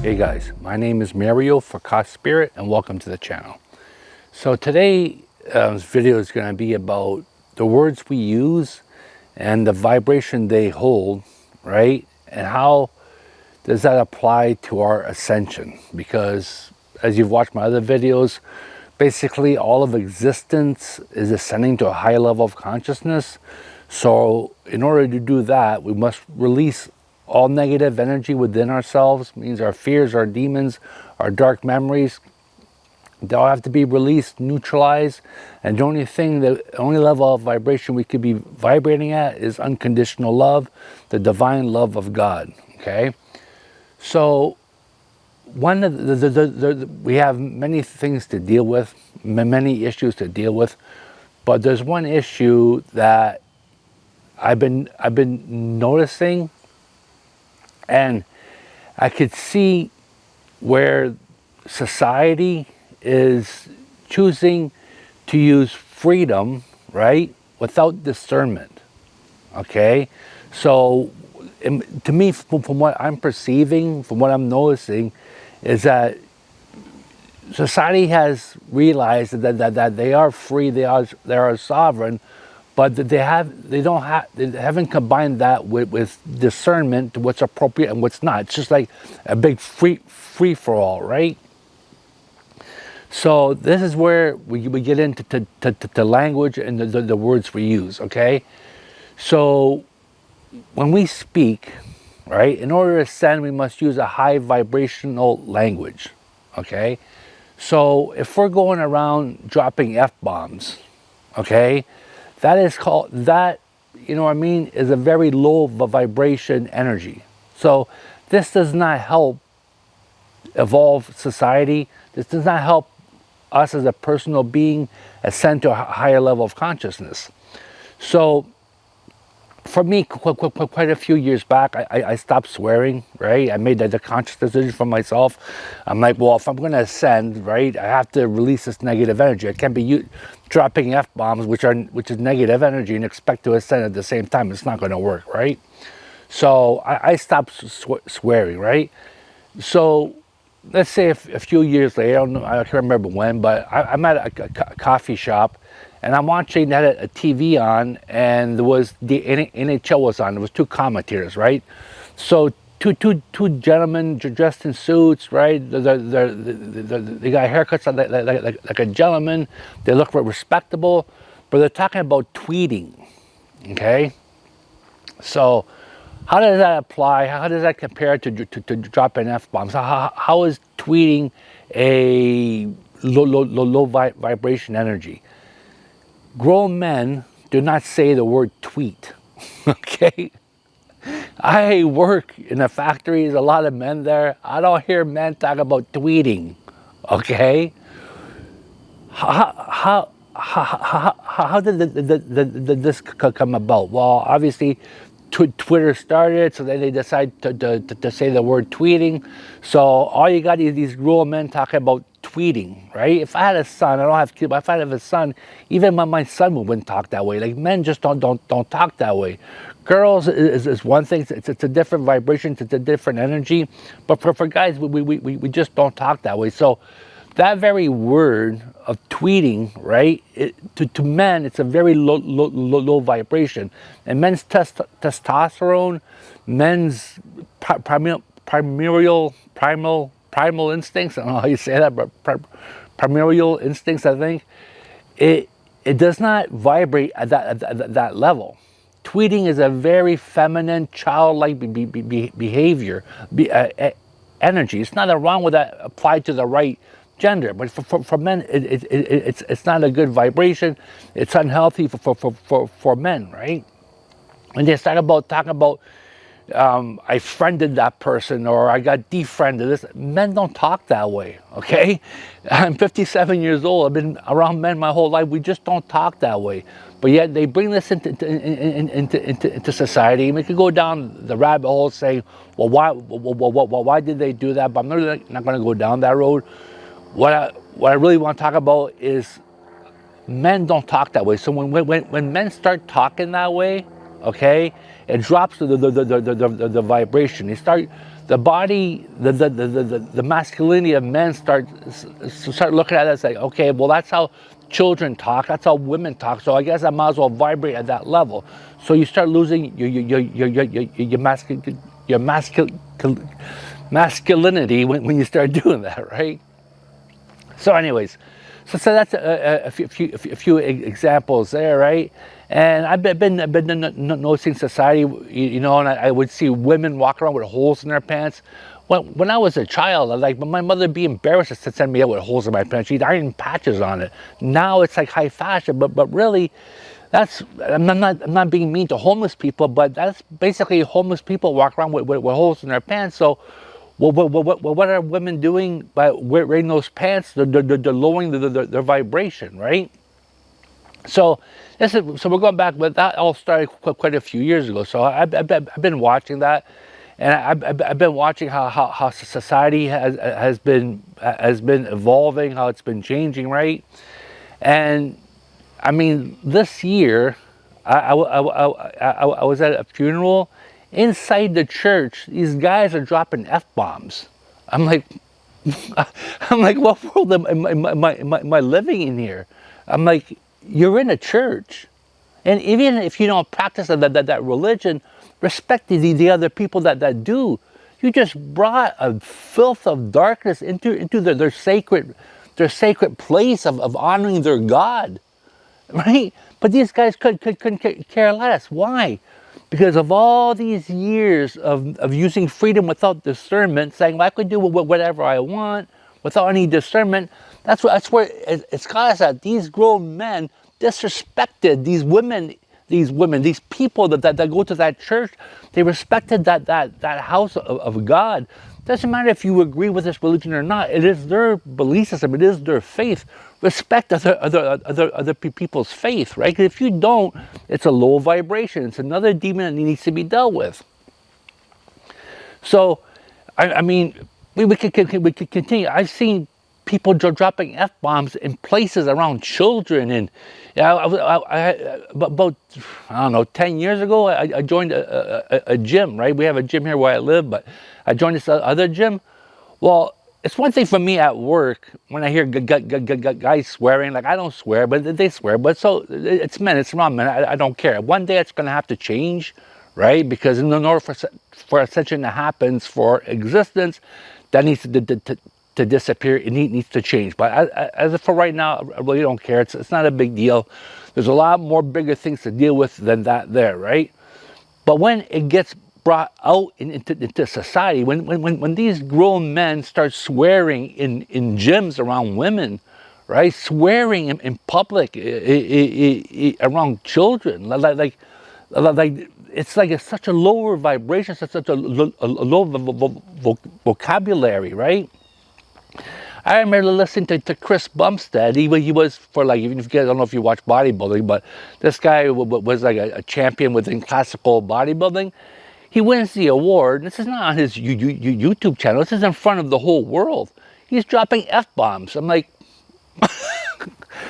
Hey guys, my name is Mario for Cost Spirit and welcome to the channel. So today this video is going to be about the words we use and the vibration they hold, right? And how does that apply to our ascension? Because as you've watched my other videos, basically all of existence is ascending to a higher level of consciousness. So in order to do that, we must release all negative energy within ourselves. Means our fears, our demons, our dark memories, they all have to be released, neutralized, and the only level of vibration we could be vibrating at is unconditional love, the divine love of God. Okay, so one of we have many things to deal with, many issues to deal with, but there's one issue that I've been noticing. And I could see where society is choosing to use freedom, right, without discernment. Okay? So, to me, from what I'm perceiving, from what I'm noticing, is that society has realized that they are free, they are sovereign, but they haven't combined that with discernment to what's appropriate and what's not. It's just like a big free for all, right? So this is where we get into to language and the words we use. Okay, so when we speak, right, in order to ascend, we must use a high vibrational language. Okay, so if we're going around dropping F-bombs, okay, that is called, that, you know what I mean, is a very low vibration energy. So this does not help evolve society. This does not help us as a personal being ascend to a higher level of consciousness. So for me, quite a few years back, I stopped swearing, right? I made the conscious decision for myself. I'm like, well, if I'm going to ascend, right, I have to release this negative energy. I can't be dropping F-bombs, which is negative energy, and expect to ascend at the same time. It's not going to work, right? So I stopped swearing, right? So let's say a few years later, I can't remember when, but I'm at a coffee shop, and I'm watching that a TV on, and there was the NHL was on. There was two commentators, right? So two gentlemen dressed in suits, right? They got haircuts like a gentleman. They look respectable, but they're talking about tweeting. Okay, so how does that apply? How does that compare to dropping F-bombs? How is tweeting a low vibration energy? Grown men do not say the word tweet, okay? I work in a factory, there's a lot of men there. I don't hear men talk about tweeting, okay? How did this come about? Well, obviously, Twitter started, so then they decide to say the word tweeting. So all you got is these grown men talking about tweeting, right? If I had a son, I don't have kids, but if I had a son, even my son wouldn't talk that way. Like, men just don't talk that way. Girls is one thing. It's a different vibration. It's a different energy. But for guys, we just don't talk that way. So that very word of tweeting, right? To men, it's a very low vibration. And men's testosterone, men's primal instincts. I don't know how you say that, but primordial instincts. I think it does not vibrate at that level. Tweeting is a very feminine, childlike behavior, energy. It's nothing wrong with that applied to the right gender, but for men, it's not a good vibration. It's unhealthy for men, right? And they start talking about I friended that person or I got defriended. Men don't talk that way, okay? I'm 57 years old. I've been around men my whole life. We just don't talk that way. But yet they bring this into society. And we could go down the rabbit hole saying, well, why did they do that? But I'm really not going to go down that road. What I really want to talk about is men don't talk that way. So when men start talking that way, okay, it drops the vibration. the body, the masculinity of men start looking at it and say, okay, well, that's how children talk, that's how women talk, so I guess I might as well vibrate at that level. So you start losing your masculinity when you start doing that, right? So anyways, so that's a few examples there, right? And I've been noticing society, and I would see women walk around with holes in their pants. When I was a child, like my mother would be embarrassed to send me out with holes in my pants. She'd iron patches on it. Now it's like high fashion, but really, I'm not being mean to homeless people, but that's basically homeless people walk around with holes in their pants. So what are women doing by wearing those pants? They're lowering their vibration, right? So so we're going back, but that all started quite a few years ago. So I've been watching that, and I've been watching how society has been evolving, how it's been changing, right? And I mean, this year, I was at a funeral. Inside the church, these guys are dropping F-bombs. I'm like, what world am I living in here? I'm like, you're in a church. And even if you don't practice that religion, respect the other people that do. You just brought a filth of darkness into their sacred place of honoring their God, right? But these guys couldn't care less. Why? Because of all these years of using freedom without discernment, saying, well, I could do whatever I want without any discernment. That's where it's got us at. These grown men disrespected these people that go to that church. They respected that house of God. Doesn't matter if you agree with this religion or not. It is their belief system. It is their faith. Respect other people's faith, right? Because if you don't, it's a low vibration. It's another demon that needs to be dealt with. So, I mean, we could continue. I've seen people dropping F-bombs in places around children, and about, I don't know, 10 years ago, I joined a gym, right? We have a gym here where I live, but I joined this other gym. Well, it's one thing for me at work when I hear guys swearing. Like, I don't swear, but they swear. But so it's men, it's wrong, men. I don't care. One day it's going to have to change, right? Because in order for ascension to happen, for existence, that needs to disappear. It needs to change. But as of for right now, I really don't care. It's not a big deal. There's a lot more bigger things to deal with than that there, right? But when it gets brought out into society, when these grown men start swearing in gyms around women, right? Swearing in public around children, like it's like such a lower vibration, such a low vocabulary, right? I remember listening to Chris Bumstead. He was for, like, even if you guys, I don't know if you watch bodybuilding, but this guy was like a champion within classical bodybuilding. He wins the award. This is not on his YouTube channel. This is in front of the whole world. He's dropping F-bombs. I'm like,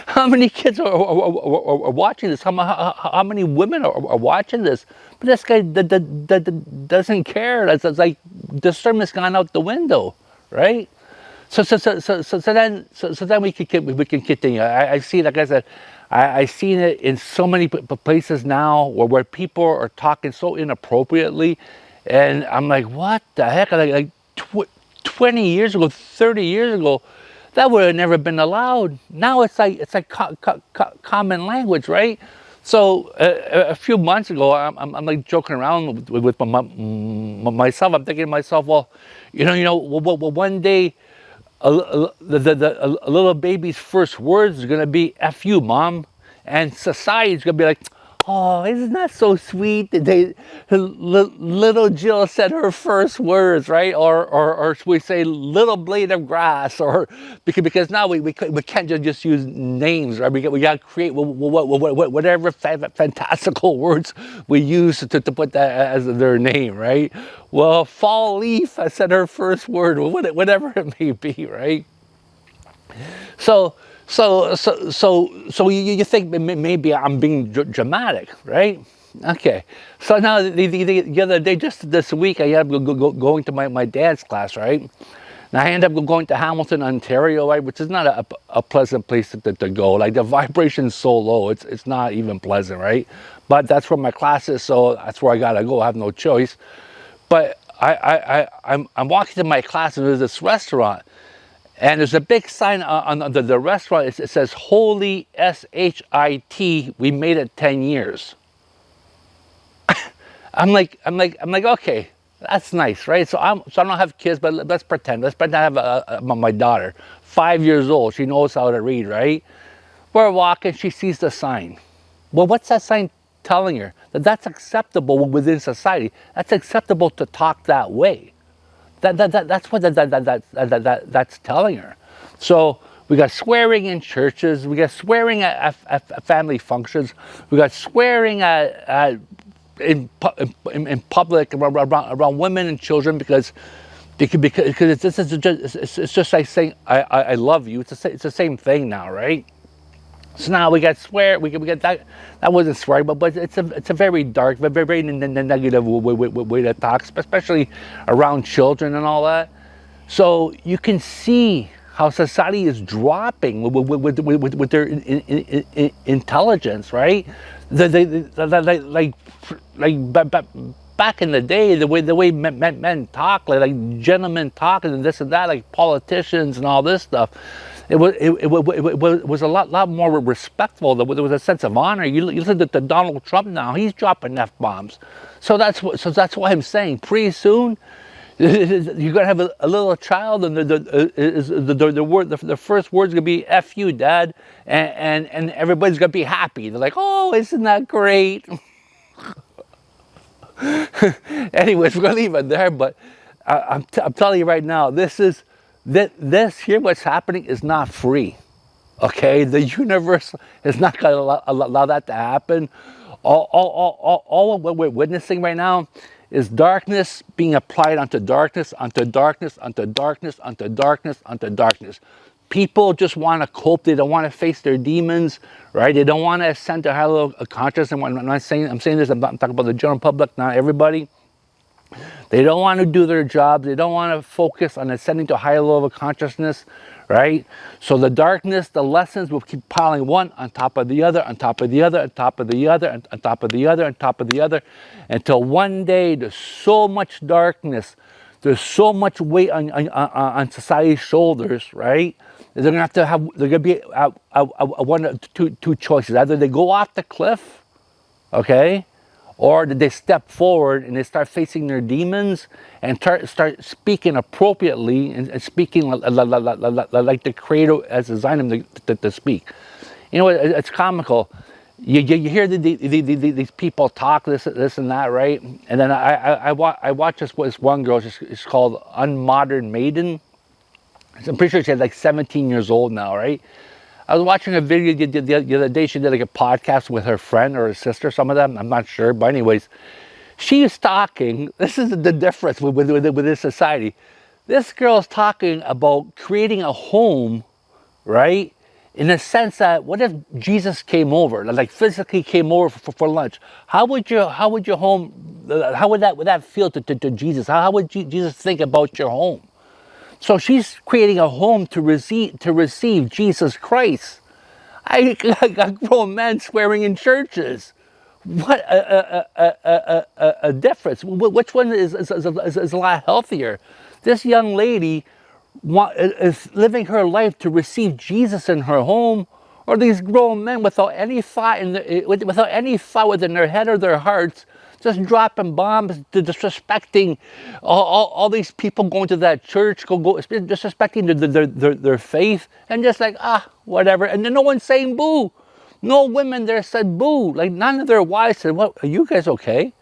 how many kids are watching this? How many women are watching this? But this guy doesn't care. It's like discernment's gone out the window, right? So then we can continue. I see, like I said, I've seen it in so many places now where people are talking so inappropriately, and I'm like, what the heck? Like 20 years ago, 30 years ago, that would have never been allowed. Now it's like common language, right? So a few months ago, I'm like joking around with myself. I'm thinking to myself, well, one day, a little baby's first words is going to be "F you, mom," and society's going to be like, oh, isn't that so sweet? Little Jill said her first words, right? Or we say little blade of grass, or because now we can't just use names, right? We got to create whatever fantastical words we use to put that as their name, right? Well, fall leaf, I said her first word, whatever it may be, right? So you think maybe I'm being dramatic, right? Okay. So now the other day, just this week, I ended up going to my dance class, right? And I ended up going to Hamilton, Ontario, right, which is not a pleasant place to go. Like the vibration's so low, it's not even pleasant, right? But that's where my class is, so that's where I gotta go. I have no choice. But I'm walking to my class, and there's this restaurant, and there's a big sign on the restaurant. It says Holy SHIT. We made it 10 years. I'm like, okay, that's nice, right? So I don't have kids, but let's pretend. Let's pretend I have my daughter, 5 years old. She knows how to read, right? We're walking. She sees the sign. Well, what's that sign telling her? That that's acceptable within society. That's acceptable to talk that way. That's what that's telling her. So we got swearing in churches. We got swearing at family functions. We got swearing in public around women and children because it's just like saying I love you. It's the same thing now, right? So now we got swear. We get that wasn't swearing, but it's a very dark, very negative way to talk, especially around children and all that. So you can see how society is dropping with their intelligence, right? Back in the day, the way men talk, like gentlemen talk, and this and that, like politicians and all this stuff, it was a lot more respectful. There was a sense of honor. You listen to Donald Trump now; he's dropping F-bombs. So that's why I'm saying pretty soon you're gonna have a little child, and the first word's gonna be "F you, Dad," and everybody's gonna be happy. They're like, "Oh, isn't that great?" Anyways, we're gonna leave it there. But I'm telling you right now, this here what's happening is not free. Okay, the universe is not going to allow that to happen. All what we're witnessing right now is darkness being applied onto darkness, onto darkness, onto darkness, onto darkness, onto darkness. People just want to cope. They don't want to face their demons, right? They don't want to ascend to higher level of consciousness. And I'm saying this. I'm talking about the general public, not everybody. They don't want to do their jobs. They don't want to focus on ascending to a higher level of consciousness, right? So the darkness, the lessons will keep piling one on top of the other, on top of the other, on top of the other, on top of the other, on top of the other, until one day there's so much darkness, there's so much weight on society's shoulders, right? They're gonna be one of two choices. Either they go off the cliff, okay, or did they step forward and they start facing their demons and start speaking appropriately and speaking like the Creator has designed them to speak. You know, it's comical. You hear these people talk this and that, right? And then I watch this one girl. It's called Unmodern Maiden. I'm pretty sure she's like 17 years old now, right? I was watching a video the other day. She did like a podcast with her friend or her sister, some of them, I'm not sure. But anyways, she's talking. This is the difference with this society. This girl's talking about creating a home, right? In the sense that, what if Jesus came over, like physically came over for lunch? How would your home, how would that feel to Jesus? How would Jesus think about your home? So she's creating a home to receive Jesus Christ. I got grown men swearing in churches. What a difference. Which one is a lot healthier? This young lady is living her life to receive Jesus in her home, or these grown men without any thought within their head or their hearts, just dropping bombs, disrespecting all these people going to that church, disrespecting their faith, and just like, whatever. And then no one's saying boo. No women there said boo. Like, none of their wives said, "What, are you guys okay?"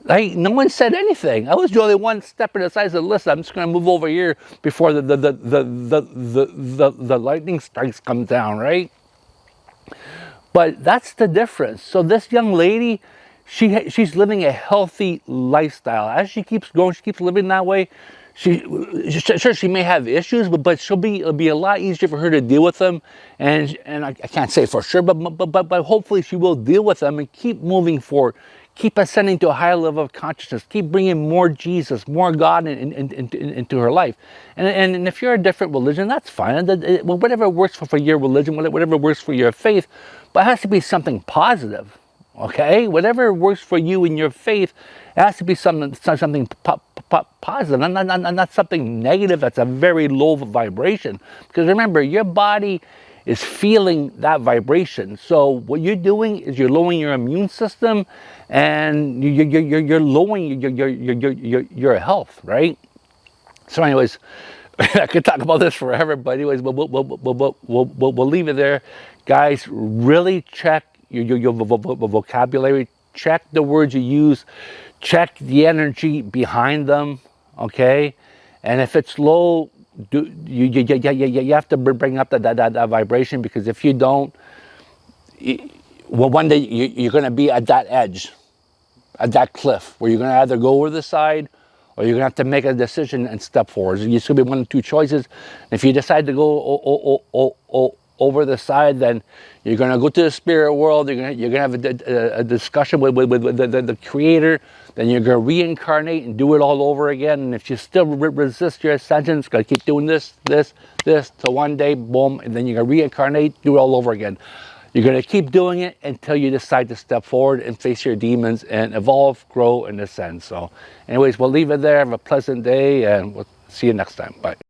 Like, no one said anything. I was the only one stepping aside and said, "Listen, I'm just going to move over here before the lightning strikes come down," right? But that's the difference. So this young lady, she's living a healthy lifestyle. As she keeps going, she keeps living that way. Sure, she may have issues, but it'll be a lot easier for her to deal with them. And I can't say for sure, but hopefully she will deal with them and keep moving forward. Keep ascending to a higher level of consciousness. Keep bringing more Jesus, more God into her life. And if you're a different religion, that's fine. Whatever works for your religion, whatever works for your faith, but it has to be something positive. Okay, whatever works for you in your faith, it has to be something positive, not something negative. That's a very low vibration. Because remember, your body is feeling that vibration. So what you're doing is you're lowering your immune system, and you're lowering your health, right? So, anyways, I could talk about this forever, but anyways, we'll leave it there, guys. Really check your vocabulary, check the words you use, check the energy behind them, okay? And if it's low, you have to bring up that vibration, because if you don't, well, one day you're going to be at that edge, at that cliff, where you're going to either go over the side, or you're going to have to make a decision and step forward. It's going to be one of two choices. And if you decide to go over the side, then you're going to go to the spirit world. You're going to have a discussion with the Creator. Then you're going to reincarnate and do it all over again. And if you still resist your ascension, it's going to keep doing this till one day, boom, and then you're going to reincarnate, do it all over again. You're going to keep doing it until you decide to step forward and face your demons and evolve, grow, and ascend. So anyways, we'll leave it there. Have a pleasant day, and we'll see you next time. Bye.